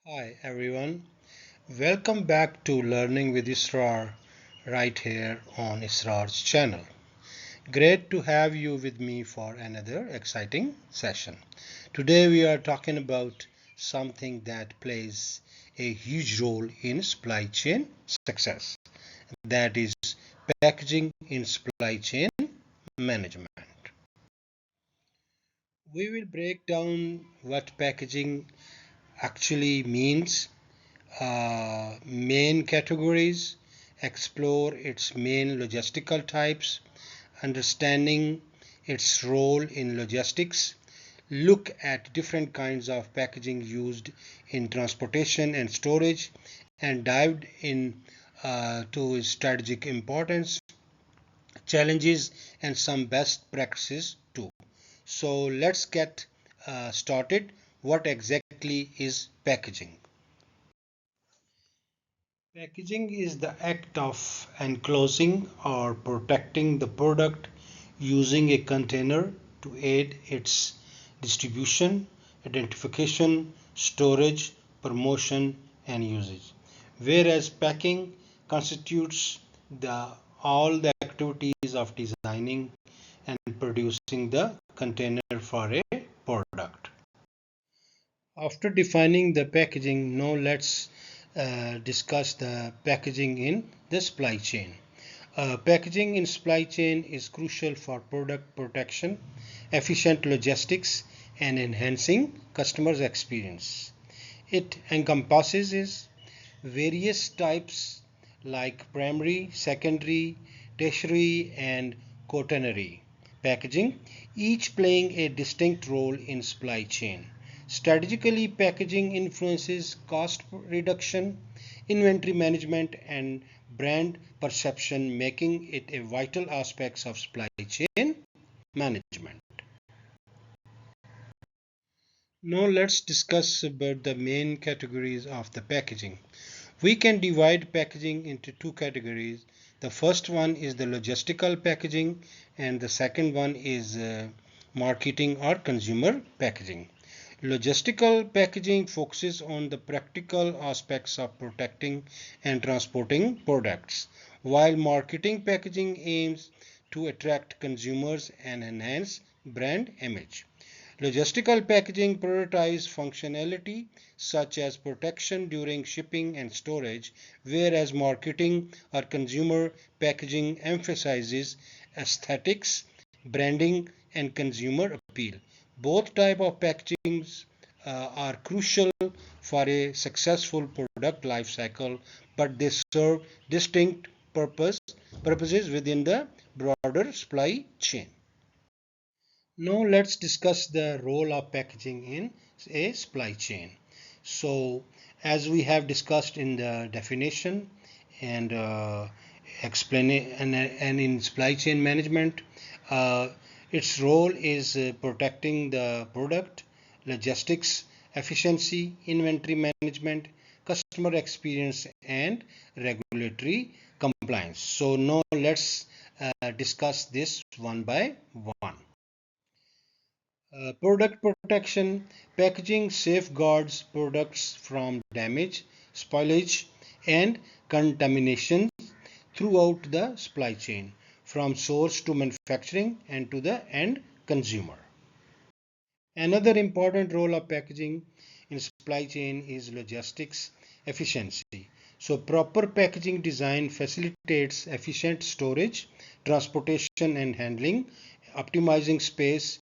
Hi everyone, welcome back to Learning with ISRAR right here on ISRAR'S channel. Great to have you with me for another exciting session. Today we are talking about something that plays a huge role in supply chain success, that is packaging in supply chain management. We will break down what packaging actually means, main categories, explore its main logistical types, understanding its role in logistics, look at different kinds of packaging used in transportation and storage, and dive in to its strategic importance, challenges, and some best practices too. So let's get started. What exactly is packaging? Packaging is the act of enclosing or protecting the product using a container to aid its distribution, identification, storage, promotion, and usage. Whereas packing constitutes all the activities of designing and producing the container for a product. After defining the packaging, now let's discuss the packaging in the supply chain. Packaging in supply chain is crucial for product protection, efficient logistics, and enhancing customers' experience. It encompasses various types like primary, secondary, tertiary, and quaternary packaging, each playing a distinct role in supply chain. Strategically, packaging influences cost reduction, inventory management, and brand perception, making it a vital aspect of supply chain management. Now let's discuss about the main categories of the packaging. We can divide packaging into two categories. The first one is the logistical packaging, and the second one is marketing or consumer packaging. Logistical packaging focuses on the practical aspects of protecting and transporting products, while marketing packaging aims to attract consumers and enhance brand image. Logistical packaging prioritizes functionality such as protection during shipping and storage, whereas marketing or consumer packaging emphasizes aesthetics, branding, and consumer appeal. Both types of packagings are crucial for a successful product lifecycle, but they serve distinct purposes within the broader supply chain. Now let's discuss the role of packaging in a supply chain. So as we have discussed in the definition and and in supply chain management, uh, its role is protecting the product, logistics, efficiency, inventory management, customer experience, and regulatory compliance. So now let's discuss this one by one. Product protection packaging safeguards products from damage, spoilage, and contamination throughout the supply chain, from source to manufacturing and to the end consumer. Another important role of packaging in supply chain is logistics efficiency. So proper packaging design facilitates efficient storage, transportation and handling, optimizing space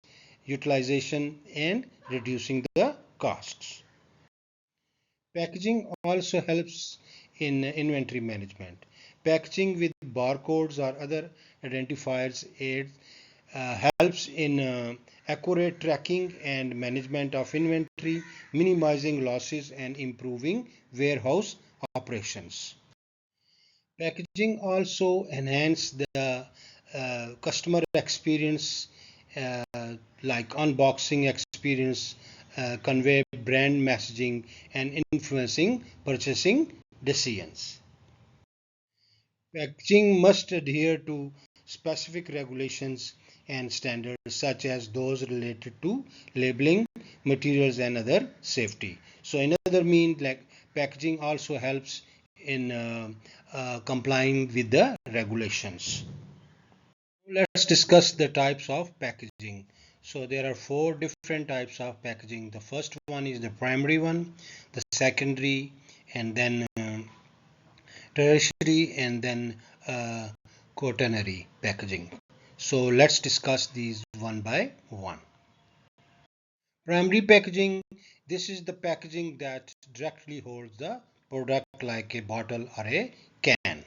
utilization and reducing the costs. Packaging also helps in inventory management. Packaging with barcodes or other identifiers helps in accurate tracking and management of inventory, minimizing losses and improving warehouse operations. Packaging also enhance the customer experience, uh, like unboxing experience, convey brand messaging, and influencing purchasing decisions. Packaging must adhere to specific regulations, and standards such as those related to labeling, materials and other safety. So another mean like packaging also helps in complying with the regulations. Let's discuss the types of packaging. So there are four different types of packaging. The first one is the primary one, the secondary, and then tertiary, and then uh, quaternary packaging. So let's discuss these one by one. Primary packaging, this is the packaging that directly holds the product like a bottle or a can.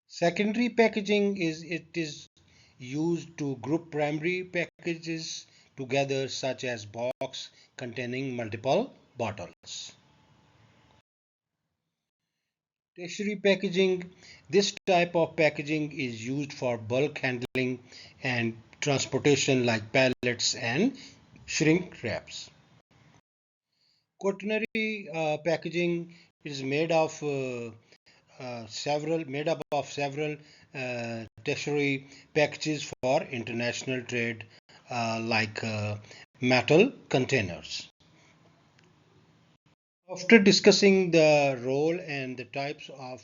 Secondary packaging is it is used to group primary packages together such as box containing multiple bottles. Tertiary packaging, this type of packaging is used for bulk handling and transportation like pallets and shrink wraps. Quaternary packaging is made up of several tertiary packages for international trade, like metal containers. After discussing the role and the types of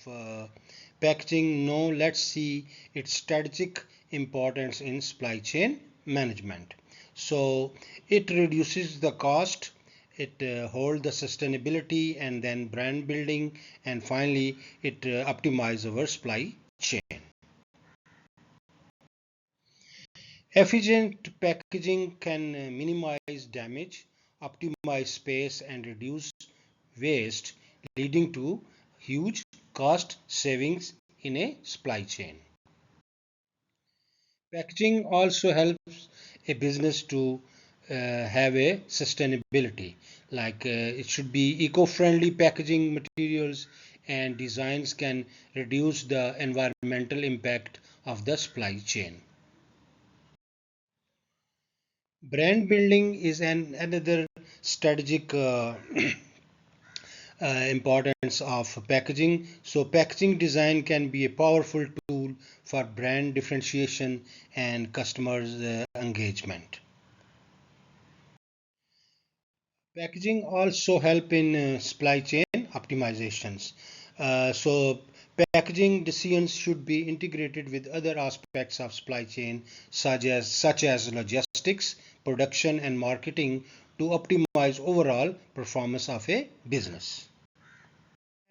packaging, now let's see its strategic importance in supply chain management. So it reduces the cost, it holds the sustainability and then brand building, and finally it optimizes our supply chain. Efficient packaging can minimize damage, optimize space, and reduce waste, leading to huge cost savings in a supply chain. Packaging also helps a business to have a sustainability, like it should be eco-friendly packaging materials and designs can reduce the environmental impact of the supply chain. Brand building is another strategic importance of packaging. So, packaging design can be a powerful tool for brand differentiation and customers' engagement. Packaging also help in supply chain optimizations. So, packaging decisions should be integrated with other aspects of supply chain, such as logistics, production, and marketing, to optimize overall performance of a business.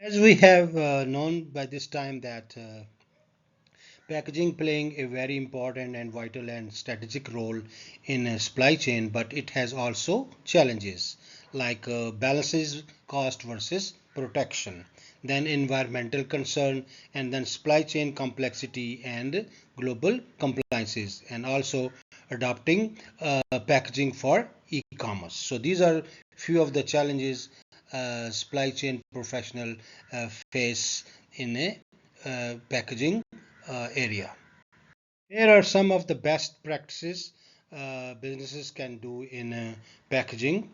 As we have known by this time that packaging playing a very important and vital and strategic role in a supply chain, but it has also challenges like balances cost versus protection, then environmental concern, and then supply chain complexity and global compliances, and also adopting packaging for e-commerce. So these are few of the challenges supply chain professional face in a packaging area. Here are some of the best practices businesses can do in packaging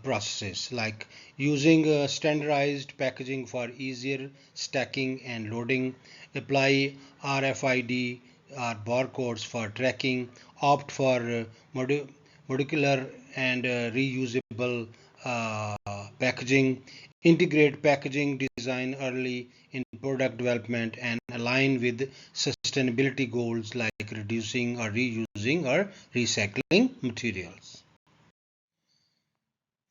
processes, like using standardized packaging for easier stacking and loading, apply RFID or barcodes for tracking, opt for modular and reusable uh, packaging, integrate packaging design early in product development, and align with sustainability goals like reducing or reusing or recycling materials.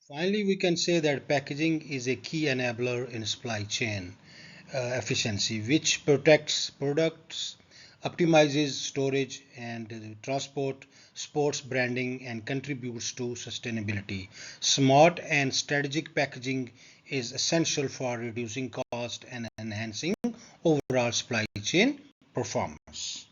Finally, we can say that packaging is a key enabler in supply chain efficiency, which protects products, optimizes storage and transport, supports branding, and contributes to sustainability. Smart and strategic packaging is essential for reducing cost and enhancing overall supply chain performance.